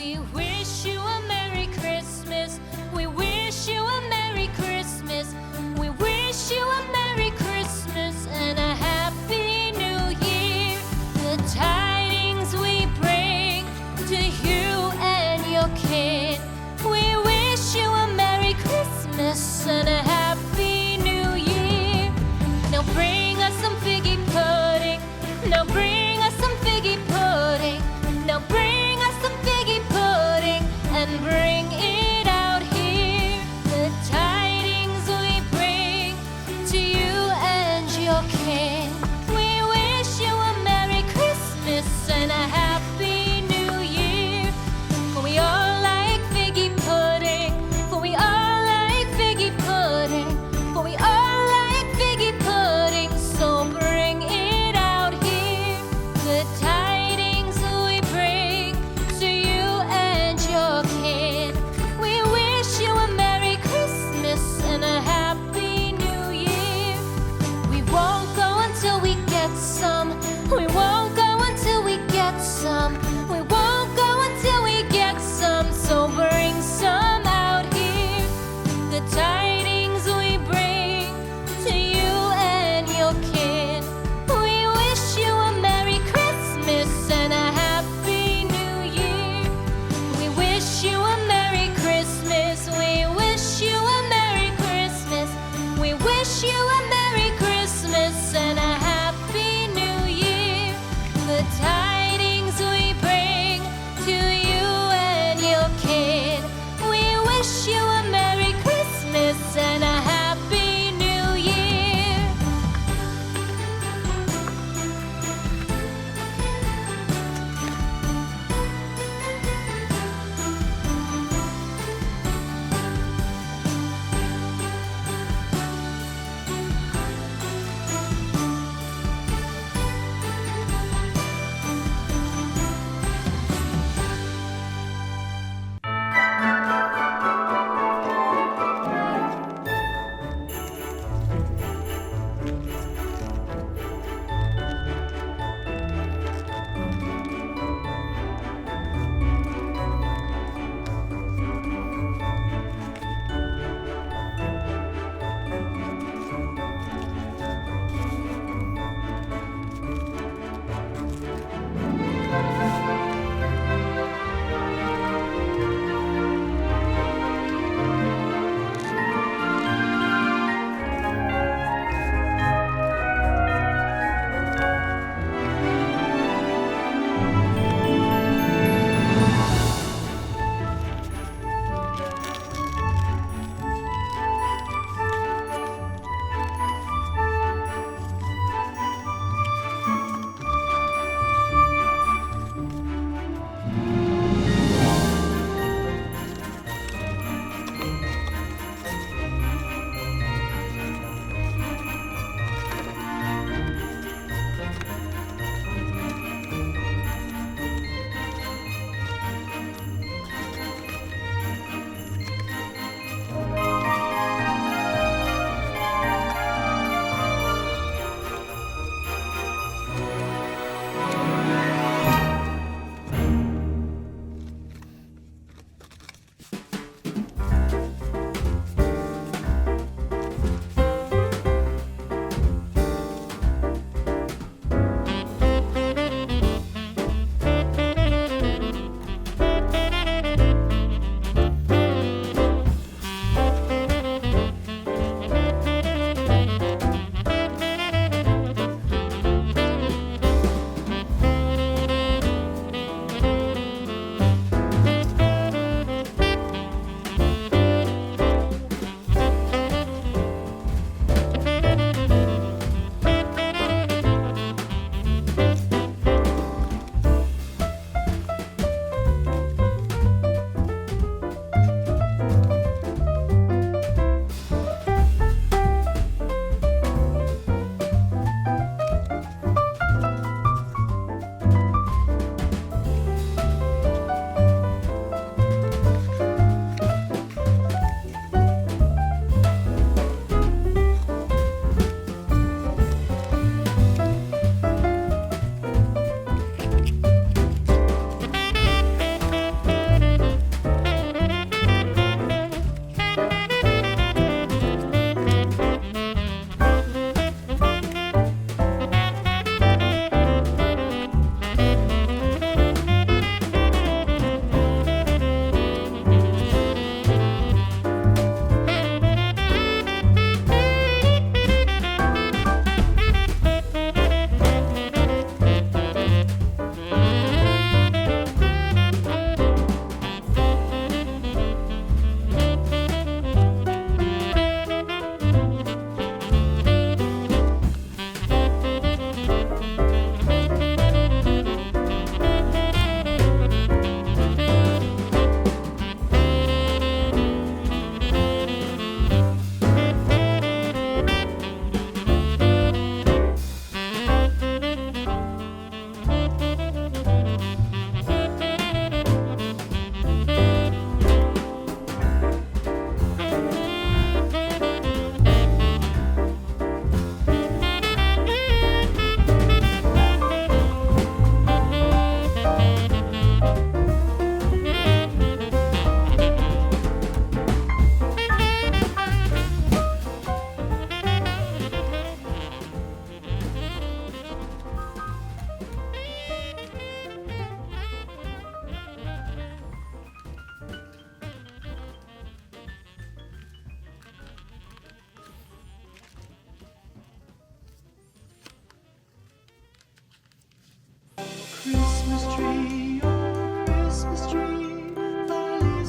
We wish you a Merry Christmas. We wish you a Merry Christmas. We wish you a Merry Christmas and a Happy New Year. The tidings we bring to you and your kin. We wish you a Merry Christmas and a Happy New Year. Now bring us some figgy pudding. Now bring us some figgy pudding. Now bring us some figgy pudding.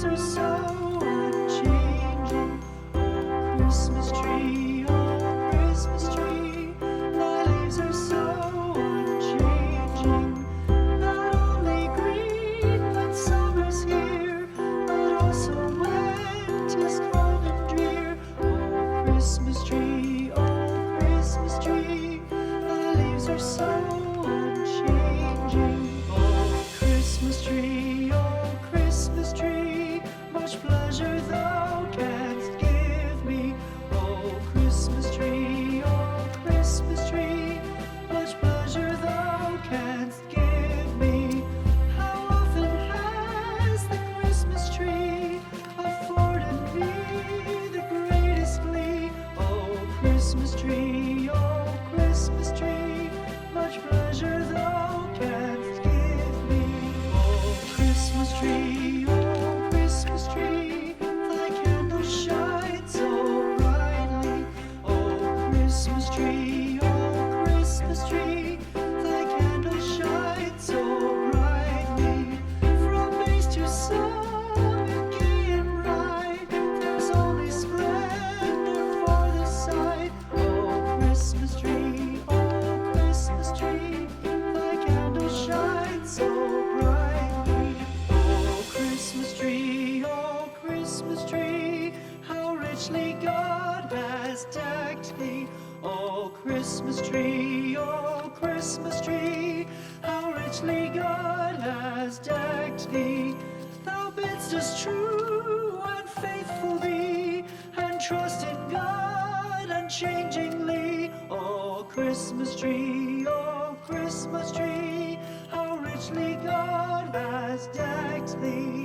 leaves are so unchanging. Oh, Christmas tree, oh, Christmas tree, thy leaves are so unchanging. Not only green when summer's here, but also when 'tis cold and drear. Oh, Christmas tree, thy leaves are so unchanging. Oh, Christmas tree, much pleasure thou canst give me. Oh, Christmas tree, much pleasure thou canst give me. How often has the Christmas tree afforded me the greatest glee? Oh, Christmas tree, much pleasure thou canst give me. Oh, Christmas tree, thy candles shine so brightly. Oh, Christmas tree, thy candles shine so brightly. From base to summit, gay and bright, there's only splendor for the sight. Oh, Christmas tree, thy candles shine so brightly. Oh, Christmas tree, how richly God has decked thee. Oh, Christmas tree, how richly God has decked thee. Thou bidst us true and faithful be, and trust in God unchangingly. Oh, Christmas tree, how richly God has decked thee.